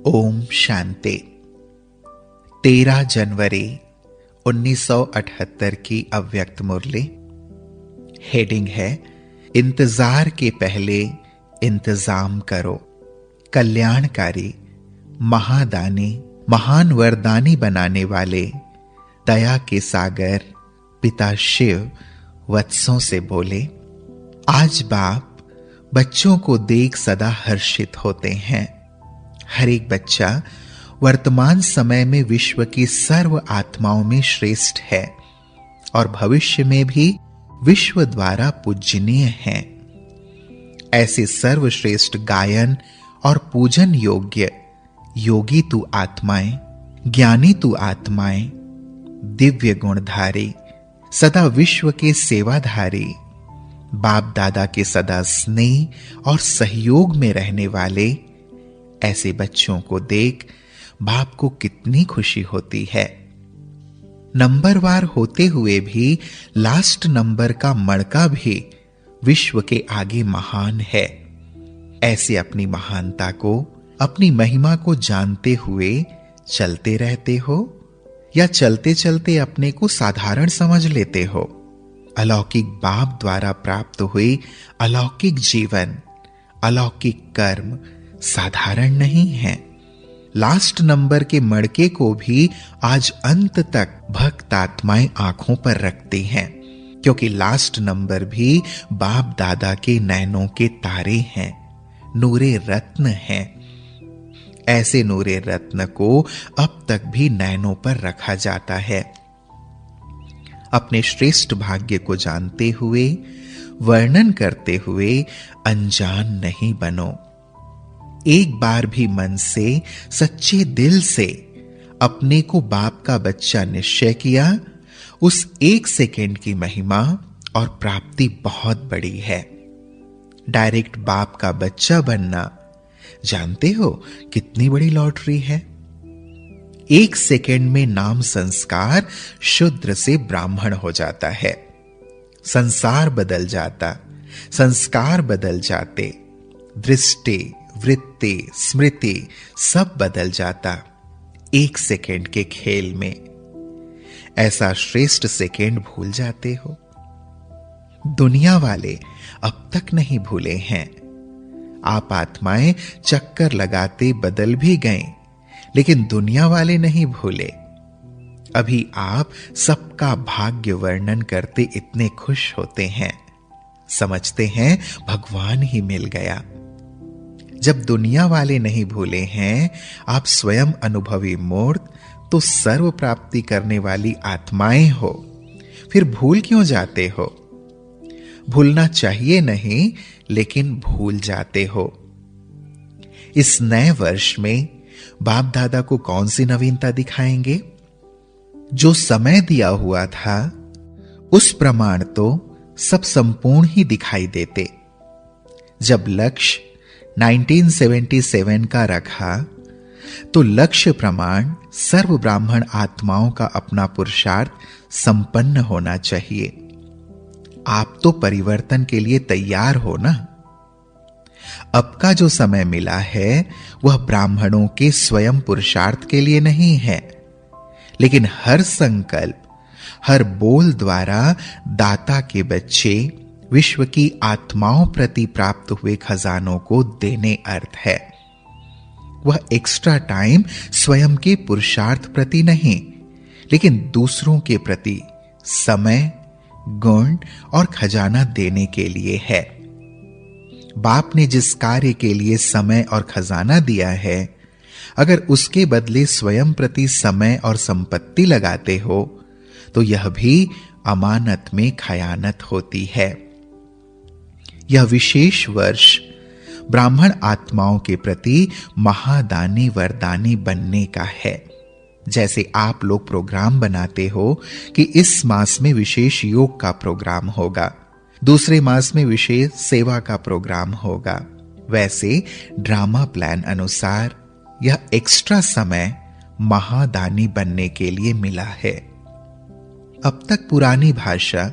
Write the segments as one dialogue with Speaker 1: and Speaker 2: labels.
Speaker 1: ओम शांति। 13 जनवरी 1978 की अव्यक्त मुरली। हेडिंग है इंतजार के पहले इंतजाम करो। कल्याणकारी, महादानी, महान वरदानी बनाने वाले दया के सागर पिता शिव वत्सों से बोले, आज बाप बच्चों को देख सदा हर्षित होते हैं। हर एक बच्चा वर्तमान समय में विश्व की सर्व आत्माओं में श्रेष्ठ है और भविष्य में भी विश्व द्वारा पूजनीय है। ऐसे सर्वश्रेष्ठ गायन और पूजन योग्य योगी तू आत्माएं, ज्ञानी तू आत्माएं, दिव्य गुणधारी, सदा विश्व के सेवाधारी, बाप दादा के सदा स्नेह और सहयोग में रहने वाले ऐसे बच्चों को देख बाप को कितनी खुशी होती है। नंबरवार होते हुए भी लास्ट नंबर का मणका भी विश्व के आगे महान है। ऐसे अपनी महानता को, अपनी महिमा को जानते हुए चलते रहते हो या चलते चलते अपने को साधारण समझ लेते हो। अलौकिक बाप द्वारा प्राप्त हुई अलौकिक जीवन, अलौकिक कर्म साधारण नहीं है। लास्ट नंबर के मड़के को भी आज अंत तक भक्त आत्माएं आंखों पर रखती हैं, क्योंकि लास्ट नंबर भी बाप दादा के नैनों के तारे हैं, नूरे रत्न हैं। ऐसे नूरे रत्न को अब तक भी नैनों पर रखा जाता है। अपने श्रेष्ठ भाग्य को जानते हुए, वर्णन करते हुए अनजान नहीं बनो। एक बार भी मन से, सच्चे दिल से अपने को बाप का बच्चा निश्चय किया, उस एक सेकेंड की महिमा और प्राप्ति बहुत बड़ी है। डायरेक्ट बाप का बच्चा बनना जानते हो कितनी बड़ी लॉटरी है। एक सेकेंड में नाम संस्कार शूद्र से ब्राह्मण हो जाता है। संसार बदल जाता, संस्कार बदल जाते, दृष्टि, वृत्ति, स्मृति सब बदल जाता एक सेकेंड के खेल में। ऐसा श्रेष्ठ सेकेंड भूल जाते हो। दुनिया वाले अब तक नहीं भूले हैं। आप आत्माएं चक्कर लगाते बदल भी गए, लेकिन दुनिया वाले नहीं भूले। अभी आप सबका भाग्य वर्णन करते इतने खुश होते हैं, समझते हैं भगवान ही मिल गया। जब दुनिया वाले नहीं भूले हैं, आप स्वयं अनुभवी मूर्त तो सर्व प्राप्ति करने वाली आत्माएं हो, फिर भूल क्यों जाते हो? भूलना चाहिए नहीं, लेकिन भूल जाते हो। इस नए वर्ष में बाप दादा को कौन सी नवीनता दिखाएंगे? जो समय दिया हुआ था उस प्रमाण तो सब संपूर्ण ही दिखाई देते। जब लक्ष्य 1977 का रखा तो लक्ष्य प्रमाण सर्व ब्राह्मण आत्माओं का अपना पुरुषार्थ संपन्न होना चाहिए। आप तो परिवर्तन के लिए तैयार हो ना। अब का जो समय मिला है वह ब्राह्मणों के स्वयं पुरुषार्थ के लिए नहीं है, लेकिन हर संकल्प, हर बोल द्वारा दाता के बच्चे विश्व की आत्माओं प्रति प्राप्त हुए खजानों को देने अर्थ है। वह एक्स्ट्रा टाइम स्वयं के पुरुषार्थ प्रति नहीं, लेकिन दूसरों के प्रति समय, गुण और खजाना देने के लिए है। बाप ने जिस कार्य के लिए समय और खजाना दिया है, अगर उसके बदले स्वयं प्रति समय और संपत्ति लगाते हो तो यह भी अमानत में खयानत होती है। यह विशेष वर्ष ब्राह्मण आत्माओं के प्रति महादानी वरदानी बनने का है। जैसे आप लोग प्रोग्राम बनाते हो कि इस मास में विशेष योग का प्रोग्राम होगा, दूसरे मास में विशेष सेवा का प्रोग्राम होगा, वैसे ड्रामा प्लान अनुसार यह एक्स्ट्रा समय महादानी बनने के लिए मिला है। अब तक पुरानी भाषा,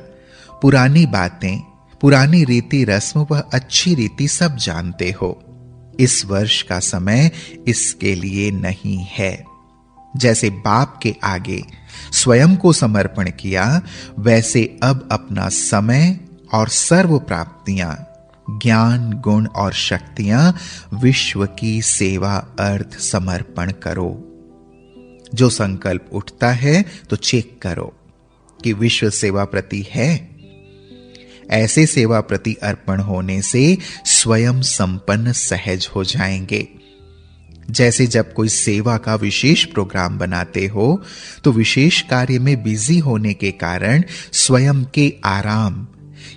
Speaker 1: पुरानी बातें, पुरानी रीति रस्म व अच्छी रीति सब जानते हो। इस वर्ष का समय इसके लिए नहीं है। जैसे बाप के आगे स्वयं को समर्पण किया, वैसे अब अपना समय और सर्व प्राप्तियां, ज्ञान, गुण और शक्तियां विश्व की सेवा अर्थ समर्पण करो। जो संकल्प उठता है तो चेक करो कि विश्व सेवा प्रति है। ऐसे सेवा प्रति अर्पण होने से स्वयं संपन्न सहज हो जाएंगे। जैसे जब कोई सेवा का विशेष प्रोग्राम बनाते हो तो विशेष कार्य में बिजी होने के कारण स्वयं के आराम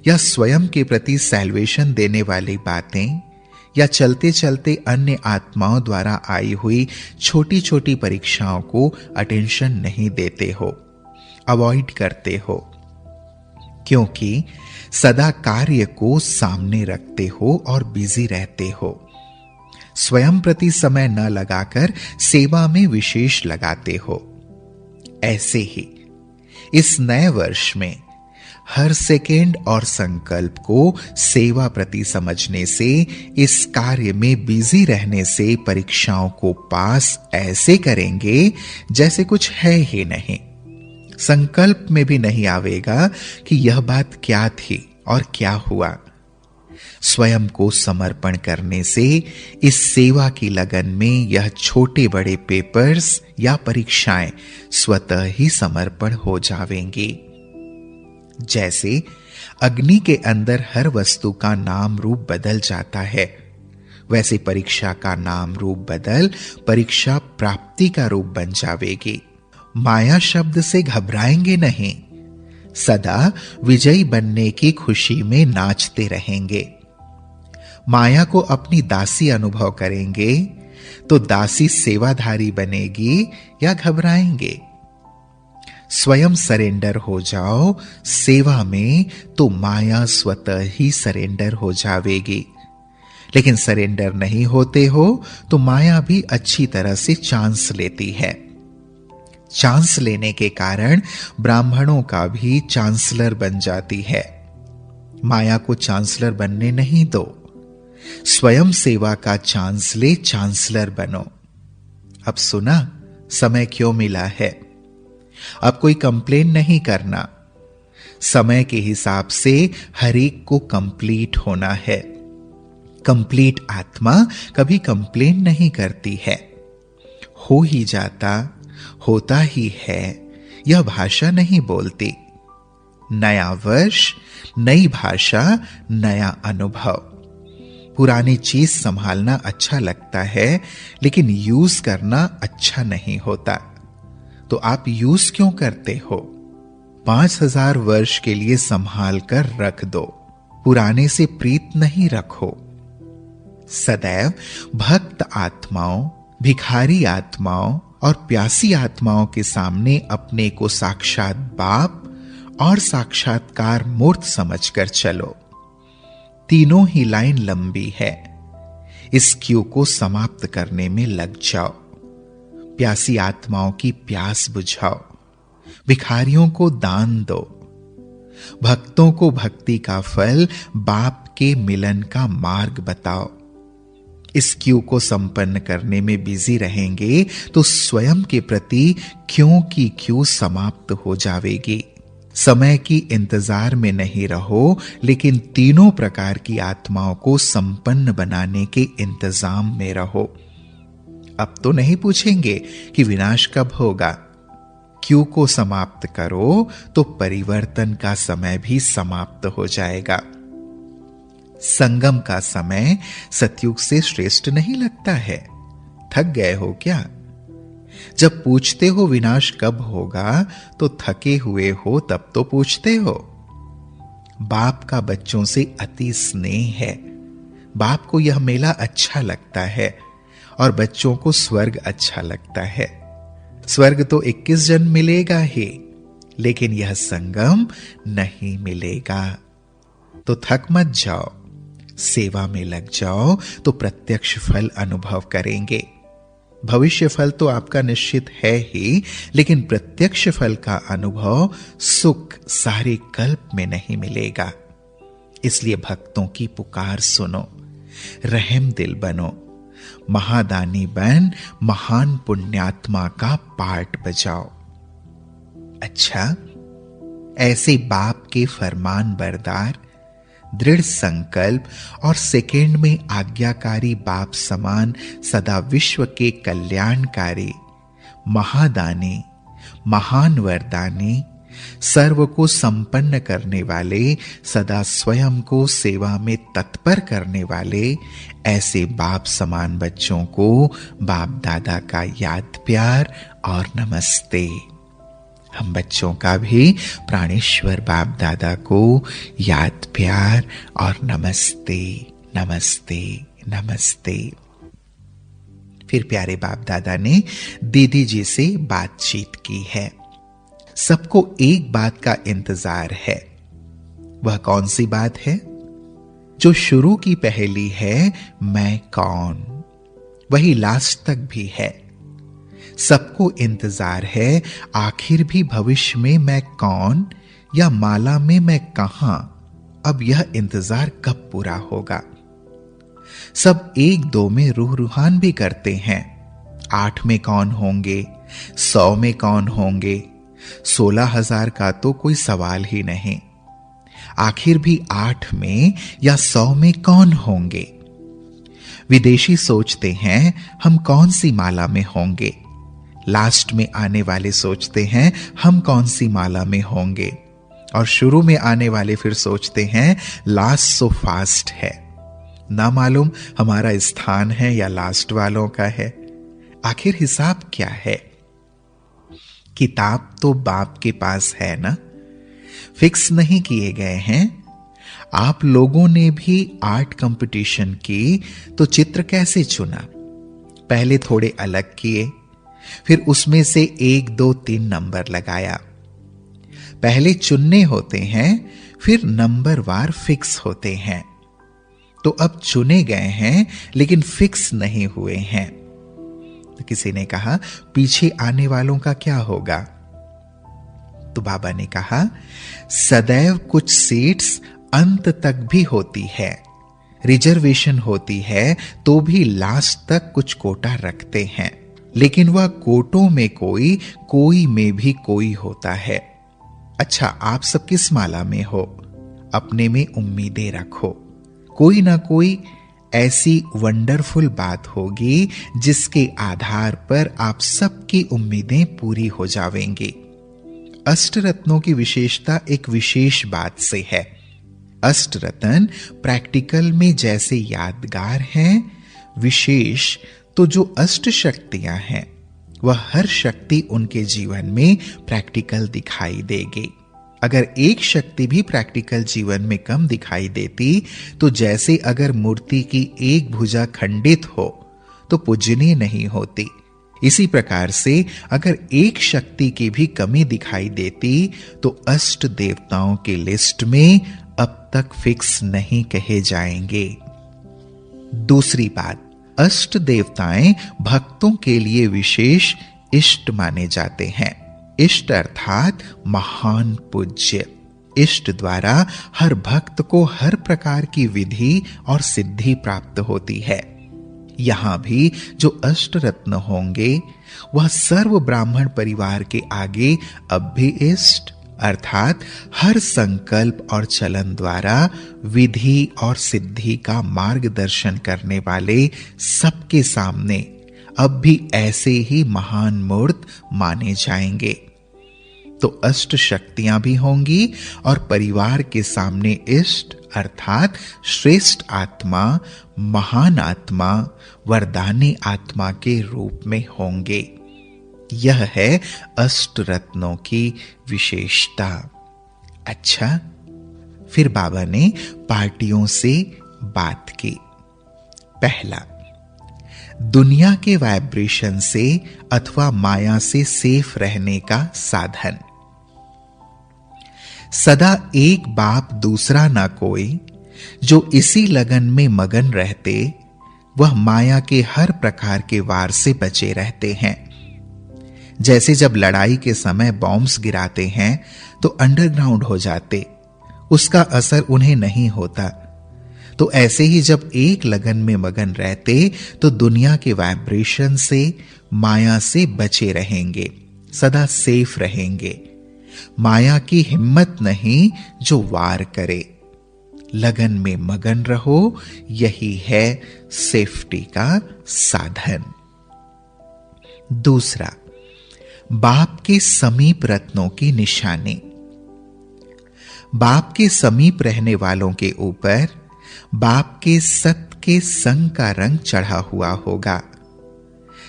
Speaker 1: या स्वयं के प्रति सैल्वेशन देने वाली बातें या चलते चलते अन्य आत्माओं द्वारा आई हुई छोटी छोटी परीक्षाओं को अटेंशन नहीं देते हो, अवॉइड करते हो, क्योंकि सदा कार्य को सामने रखते हो और बिजी रहते हो। स्वयं प्रति समय न लगाकर सेवा में विशेष लगाते हो। ऐसे ही इस नए वर्ष में हर सेकेंड और संकल्प को सेवा प्रति समझने से, इस कार्य में बिजी रहने से परीक्षाओं को पास ऐसे करेंगे जैसे कुछ है ही नहीं। संकल्प में भी नहीं आवेगा कि यह बात क्या थी और क्या हुआ। स्वयं को समर्पण करने से इस सेवा की लगन में यह छोटे बड़े पेपर्स या परीक्षाएं स्वतः ही समर्पण हो जावेंगी। जैसे अग्नि के अंदर हर वस्तु का नाम रूप बदल जाता है, वैसे परीक्षा का नाम रूप बदल परीक्षा प्राप्ति का रूप बन जावेगी। माया शब्द से घबराएंगे नहीं, सदा विजयी बनने की खुशी में नाचते रहेंगे। माया को अपनी दासी अनुभव करेंगे तो दासी सेवाधारी बनेगी या घबराएंगे। स्वयं सरेंडर हो जाओ सेवा में तो माया स्वतः ही सरेंडर हो जावेगी। लेकिन सरेंडर नहीं होते हो तो माया भी अच्छी तरह से चांस लेती है। चांस लेने के कारण ब्राह्मणों का भी चांसलर बन जाती है। माया को चांसलर बनने नहीं दो, स्वयं सेवा का चांस ले चांसलर बनो। अब सुना समय क्यों मिला है। अब कोई कंप्लेन नहीं करना, समय के हिसाब से हर एक को कंप्लीट होना है। कंप्लीट आत्मा कभी कंप्लेन नहीं करती है। हो ही जाता, होता ही है, यह भाषा नहीं बोलती। नया वर्ष, नई भाषा, नया अनुभव। पुरानी चीज संभालना अच्छा लगता है, लेकिन यूज करना अच्छा नहीं होता। तो आप यूज क्यों करते हो? 5000 वर्ष के लिए संभाल कर रख दो, पुराने से प्रीत नहीं रखो। सदैव भक्त आत्माओं, भिखारी आत्माओं और प्यासी आत्माओं के सामने अपने को साक्षात बाप और साक्षात्कार मूर्त समझकर चलो। तीनों ही लाइन लंबी है, इस क्यू को समाप्त करने में लग जाओ। प्यासी आत्माओं की प्यास बुझाओ, भिखारियों को दान दो, भक्तों को भक्ति का फल, बाप के मिलन का मार्ग बताओ। इस क्यू को संपन्न करने में बिजी रहेंगे तो स्वयं के प्रति क्यों की क्यू समाप्त हो जावेगी। समय की इंतजार में नहीं रहो, लेकिन तीनों प्रकार की आत्माओं को संपन्न बनाने के इंतजाम में रहो। अब तो नहीं पूछेंगे कि विनाश कब होगा। क्यू को समाप्त करो तो परिवर्तन का समय भी समाप्त हो जाएगा। संगम का समय सतयुग से श्रेष्ठ नहीं लगता है। थक गए हो क्या? जब पूछते हो विनाश कब होगा तो थके हुए हो तब तो पूछते हो। बाप का बच्चों से अति स्नेह है। बाप को यह मेला अच्छा लगता है और बच्चों को स्वर्ग अच्छा लगता है। स्वर्ग तो 21 जन्म मिलेगा ही, लेकिन यह संगम नहीं मिलेगा। तो थक मत जाओ, सेवा में लग जाओ तो प्रत्यक्ष फल अनुभव करेंगे। भविष्य फल तो आपका निश्चित है ही, लेकिन प्रत्यक्ष फल का अनुभव सुख सारे कल्प में नहीं मिलेगा। इसलिए भक्तों की पुकार सुनो, रहम दिल बनो, महादानी बन महान पुण्यात्मा का पार्ट बजाओ। अच्छा, ऐसे बाप के फरमान बरदार, दृढ़ संकल्प और सेकेंड में आज्ञाकारी बाप समान सदा विश्व के कल्याणकारी, महादानी, महान वरदानी, सर्व को संपन्न करने वाले, सदा स्वयं को सेवा में तत्पर करने वाले ऐसे बाप समान बच्चों को बाप दादा का याद प्यार और नमस्ते। हम बच्चों का भी प्राणेश्वर बाप दादा को याद प्यार और नमस्ते, नमस्ते, नमस्ते। फिर प्यारे बाप दादा ने दीदी जी से बातचीत की है। सबको एक बात का इंतजार है। वह कौन सी बात है? जो शुरू की पहेली है, मैं कौन, वही लास्ट तक भी है। सबको इंतजार है आखिर भी भविष्य में मैं कौन या माला में मैं कहां। अब यह इंतजार कब पूरा होगा? सब एक दो में रूह रूहान भी करते हैं। 8 में कौन होंगे, 100 में कौन होंगे, 16,000 का तो कोई सवाल ही नहीं। आखिर भी 8 में या 100 में कौन होंगे? विदेशी सोचते हैं हम कौन सी माला में होंगे। लास्ट में आने वाले सोचते हैं हम कौन सी माला में होंगे। और शुरू में आने वाले फिर सोचते हैं लास्ट सो फास्ट है, ना मालूम हमारा स्थान है या लास्ट वालों का है। आखिर हिसाब क्या है? किताब तो बाप के पास है ना, फिक्स नहीं किए गए हैं। आप लोगों ने भी आर्ट कंपटीशन की तो चित्र कैसे चुना? पहले थोड़े अलग किए, फिर उसमें से 1, 2, 3 नंबर लगाया। पहले चुनने होते हैं, फिर नंबर वार फिक्स होते हैं। तो अब चुने गए हैं लेकिन फिक्स नहीं हुए हैं। तो किसी ने कहा पीछे आने वालों का क्या होगा? तो बाबा ने कहा सदैव कुछ सीट्स अंत तक भी होती है, रिजर्वेशन होती है तो भी लास्ट तक कुछ कोटा रखते हैं, लेकिन वह कोटों में कोई में भी कोई होता है। अच्छा, आप सब किस माला में हो? अपने में उम्मीदें रखो। कोई ना कोई ऐसी वंडरफुल बात होगी जिसके आधार पर आप सबकी उम्मीदें पूरी हो जावेंगी। अष्ट रत्नों की विशेषता एक विशेष बात से है। अष्ट रत्न प्रैक्टिकल में जैसे यादगार हैं, विशेष तो जो अष्ट शक्तियां हैं वह हर शक्ति उनके जीवन में प्रैक्टिकल दिखाई देगी। अगर एक शक्ति भी प्रैक्टिकल जीवन में कम दिखाई देती तो जैसे अगर मूर्ति की एक भुजा खंडित हो तो पूजनीय नहीं होती, इसी प्रकार से अगर एक शक्ति की भी कमी दिखाई देती तो अष्ट देवताओं की लिस्ट में अब तक फिक्स नहीं कहे जाएंगे। दूसरी बात, अष्ट देवताएं भक्तों के लिए विशेष इष्ट माने जाते हैं। इष्ट अर्थात महान पूज्य। इष्ट द्वारा हर भक्त को हर प्रकार की विधि और सिद्धि प्राप्त होती है। यहां भी जो अष्ट रत्न होंगे वह सर्व ब्राह्मण परिवार के आगे अब भी इष्ट अर्थात हर संकल्प और चलन द्वारा विधि और सिद्धि का मार्गदर्शन करने वाले सबके सामने अब भी ऐसे ही महान मूर्त माने जाएंगे। तो अष्ट शक्तियां भी होंगी और परिवार के सामने इष्ट अर्थात श्रेष्ठ आत्मा, महान आत्मा, वरदानी आत्मा के रूप में होंगे। यह है अष्ट रत्नों की विशेषता। अच्छा, फिर बाबा ने पार्टियों से बात की। पहला, दुनिया के वाइब्रेशन से अथवा माया से सेफ रहने का साधन। सदा एक बाप दूसरा ना कोई, जो इसी लगन में मगन रहते वह माया के हर प्रकार के वार से बचे रहते हैं। जैसे जब लड़ाई के समय बॉम्ब्स गिराते हैं तो अंडरग्राउंड हो जाते, उसका असर उन्हें नहीं होता। तो ऐसे ही जब एक लगन में मगन रहते तो दुनिया के वाइब्रेशन से, माया से बचे रहेंगे, सदा सेफ रहेंगे। माया की हिम्मत नहीं जो वार करे। लगन में मगन रहो, यही है सेफ्टी का साधन। दूसरा, बाप के समीप रत्नों की निशानी। बाप के समीप रहने वालों के ऊपर बाप के सत के संग का रंग चढ़ा हुआ होगा।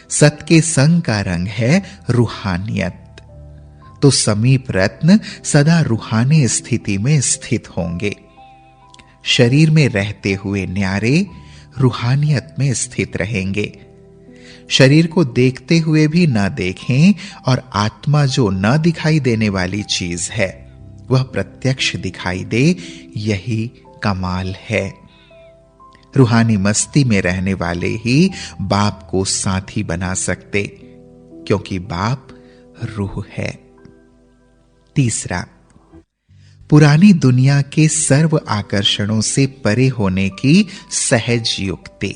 Speaker 1: सत के संग का रंग है रूहानियत। तो समीप रत्न सदा रूहानी स्थिति में स्थित होंगे। शरीर में रहते हुए न्यारे रूहानियत में स्थित रहेंगे। शरीर को देखते हुए भी न देखें और आत्मा जो न दिखाई देने वाली चीज है वह प्रत्यक्ष दिखाई दे, यही कमाल है। रूहानी मस्ती में रहने वाले ही बाप को साथी बना सकते, क्योंकि बाप रूह है। तीसरा, पुरानी दुनिया के सर्व आकर्षणों से परे होने की सहज युक्ति।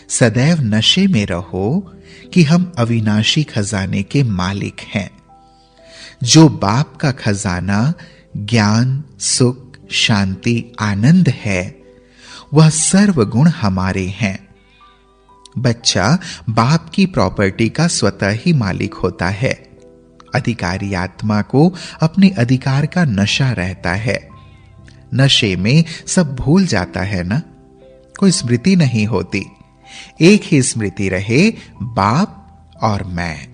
Speaker 1: सदैव नशे में रहो कि हम अविनाशी खजाने के मालिक हैं। जो बाप का खजाना ज्ञान, सुख, शांति, आनंद है, वह सर्व गुण हमारे हैं। बच्चा बाप की प्रॉपर्टी का स्वतः ही मालिक होता है। अधिकारी आत्मा को अपने अधिकार का नशा रहता है। नशे में सब भूल जाता है ना, कोई स्मृति नहीं होती। एक ही स्मृति रहे, बाप और मैं।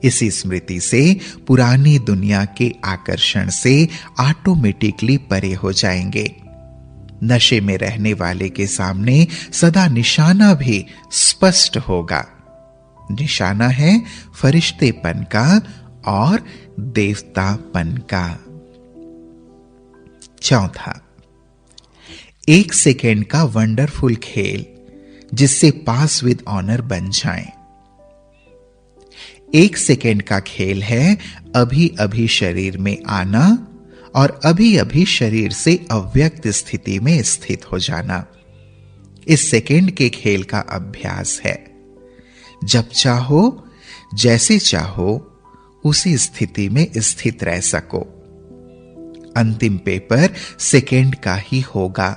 Speaker 1: इसी स्मृति से पुरानी दुनिया के आकर्षण से ऑटोमेटिकली परे हो जाएंगे। नशे में रहने वाले के सामने सदा निशाना भी स्पष्ट होगा। निशाना है फरिश्तेपन का और देवतापन का। चौथा, 1 सेकेंड का वंडरफुल खेल जिससे पास विद ऑनर बन जाएं। 1 सेकेंड का खेल है अभी अभी शरीर में आना और अभी अभी शरीर से अव्यक्त स्थिति में स्थित हो जाना। इस सेकेंड के खेल का अभ्यास है। जब चाहो, जैसे चाहो, उसी स्थिति में स्थित रह सको। अंतिम पेपर सेकेंड का ही होगा।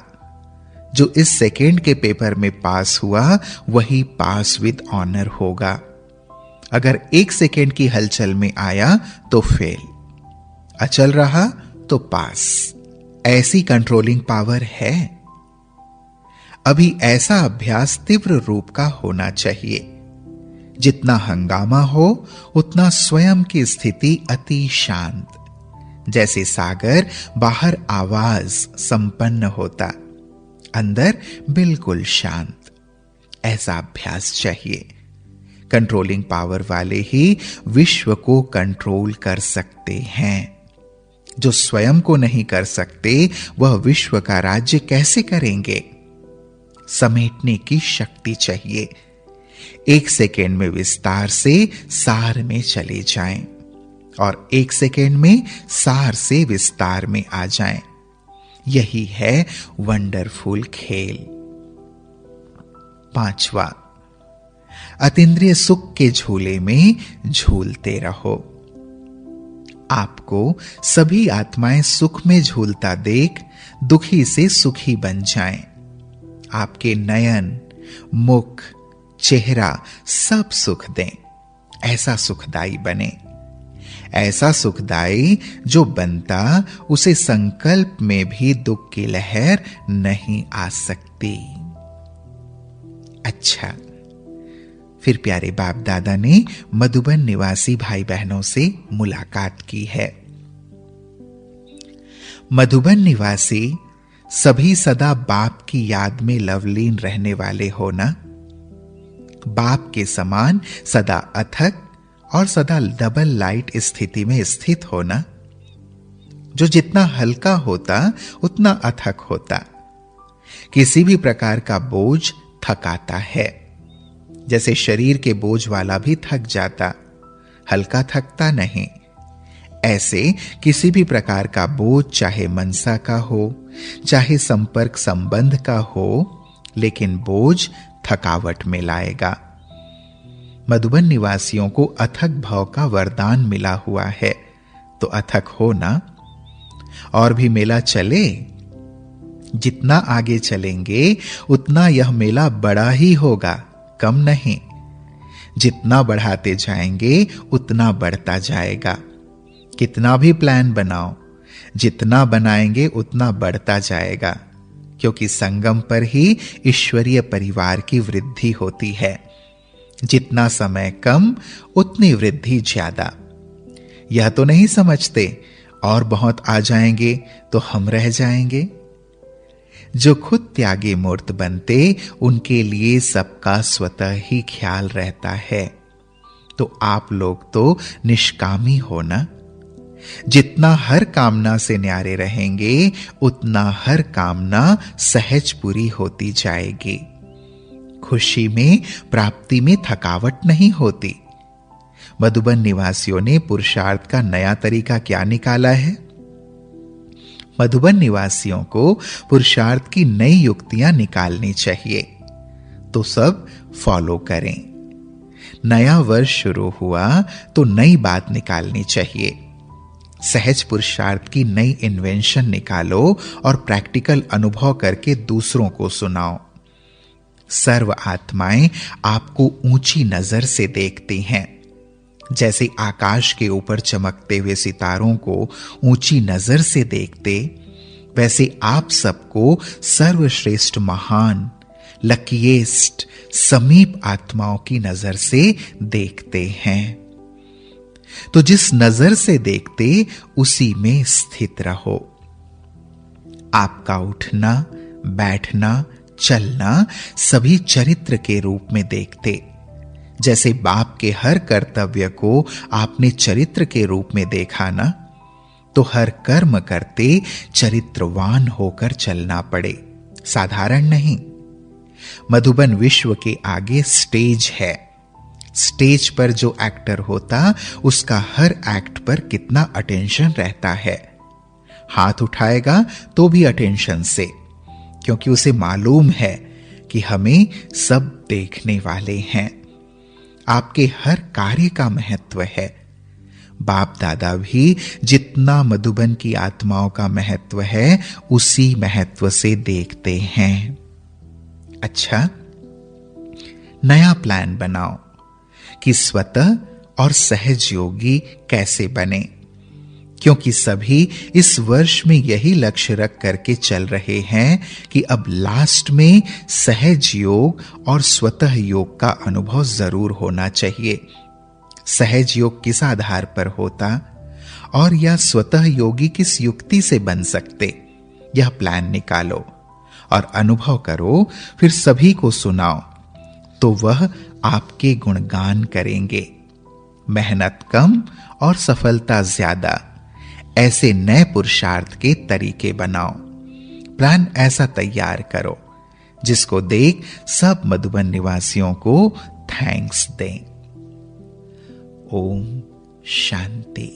Speaker 1: जो इस सेकेंड के पेपर में पास हुआ वही पास विद ऑनर होगा। अगर 1 सेकेंड की हलचल में आया तो फेल, अचल रहा तो पास। ऐसी कंट्रोलिंग पावर है। अभी ऐसा अभ्यास तीव्र रूप का होना चाहिए। जितना हंगामा हो उतना स्वयं की स्थिति अति शांत, जैसे सागर बाहर आवाज संपन्न होता, अंदर बिल्कुल शांत। ऐसा अभ्यास चाहिए। कंट्रोलिंग पावर वाले ही विश्व को कंट्रोल कर सकते हैं। जो स्वयं को नहीं कर सकते वह विश्व का राज्य कैसे करेंगे? समेटने की शक्ति चाहिए। 1 सेकेंड में विस्तार से सार में चले जाएं और 1 सेकेंड में सार से विस्तार में आ जाएं। यही है वंडरफुल खेल। 5वां, अतीन्द्रिय सुख के झूले में झूलते रहो। आपको सभी आत्माएं सुख में झूलता देख दुखी से सुखी बन जाएं। आपके नयन, मुख, चेहरा सब सुख दें। ऐसा सुखदाई बने। ऐसा सुखदाई जो बनता उसे संकल्प में भी दुख की लहर नहीं आ सकती। अच्छा, फिर प्यारे बाप दादा ने मधुबन निवासी भाई बहनों से मुलाकात की है। मधुबन निवासी सभी सदा बाप की याद में लवलीन रहने वाले हो ना। बाप के समान सदा अथक और सदा डबल लाइट स्थिति में स्थित होना। जो जितना हल्का होता उतना अथक होता। किसी भी प्रकार का बोझ थकाता है। जैसे शरीर के बोझ वाला भी थक जाता, हल्का थकता नहीं। ऐसे किसी भी प्रकार का बोझ, चाहे मनसा का हो, चाहे संपर्क संबंध का हो, लेकिन बोझ थकावट में लाएगा। मधुबन निवासियों को अथक भाव का वरदान मिला हुआ है, तो अथक हो ना। और भी मेला चले। जितना आगे चलेंगे उतना यह मेला बड़ा ही होगा, कम नहीं। जितना बढ़ाते जाएंगे उतना बढ़ता जाएगा। कितना भी प्लान बनाओ, जितना बनाएंगे उतना बढ़ता जाएगा, क्योंकि संगम पर ही ईश्वरीय परिवार की वृद्धि होती है। जितना समय कम उतनी वृद्धि ज्यादा। यह तो नहीं समझते और बहुत आ जाएंगे तो हम रह जाएंगे। जो खुद त्यागी मूर्त बनते उनके लिए सबका स्वतः ही ख्याल रहता है। तो आप लोग तो निष्कामी हो ना। जितना हर कामना से न्यारे रहेंगे उतना हर कामना सहज पूरी होती जाएगी। खुशी में, प्राप्ति में थकावट नहीं होती। मधुबन निवासियों ने पुरुषार्थ का नया तरीका क्या निकाला है? मधुबन निवासियों को पुरुषार्थ की नई युक्तियां निकालनी चाहिए, तो सब फॉलो करें। नया वर्ष शुरू हुआ तो नई बात निकालनी चाहिए। सहज पुरुषार्थ की नई इन्वेंशन निकालो और प्रैक्टिकल अनुभव करके दूसरों को सुनाओ। सर्व आत्माएं आपको ऊंची नजर से देखती हैं। जैसे आकाश के ऊपर चमकते हुए सितारों को ऊंची नजर से देखते, वैसे आप सबको सर्वश्रेष्ठ, महान, लकीएस्ट, समीप आत्माओं की नजर से देखते हैं। तो जिस नजर से देखते उसी में स्थित रहो। आपका उठना, बैठना, चलना सभी चरित्र के रूप में देखते। जैसे बाप के हर कर्तव्य को आपने चरित्र के रूप में देखा ना, तो हर कर्म करते चरित्रवान होकर चलना पड़े, साधारण नहीं। मधुबन विश्व के आगे स्टेज है। स्टेज पर जो एक्टर होता उसका हर एक्ट पर कितना अटेंशन रहता है। हाथ उठाएगा तो भी अटेंशन से, क्योंकि उसे मालूम है कि हमें सब देखने वाले हैं। आपके हर कार्य का महत्व है। बाप दादा भी जितना मधुबन की आत्माओं का महत्व है उसी महत्व से देखते हैं। अच्छा, नया प्लान बनाओ कि स्वतः और सहज योगी कैसे बने, क्योंकि सभी इस वर्ष में यही लक्ष्य रख करके चल रहे हैं कि अब लास्ट में सहज योग और स्वतः योग का अनुभव जरूर होना चाहिए। सहज योग किस आधार पर होता और यह स्वतः योगी किस युक्ति से बन सकते, यह प्लान निकालो और अनुभव करो, फिर सभी को सुनाओ, तो वह आपके गुणगान करेंगे। मेहनत कम और सफलता ज्यादा, ऐसे नए पुरुषार्थ के तरीके बनाओ। प्लान ऐसा तैयार करो जिसको देख सब मधुबन निवासियों को थैंक्स दें। ओम शांति।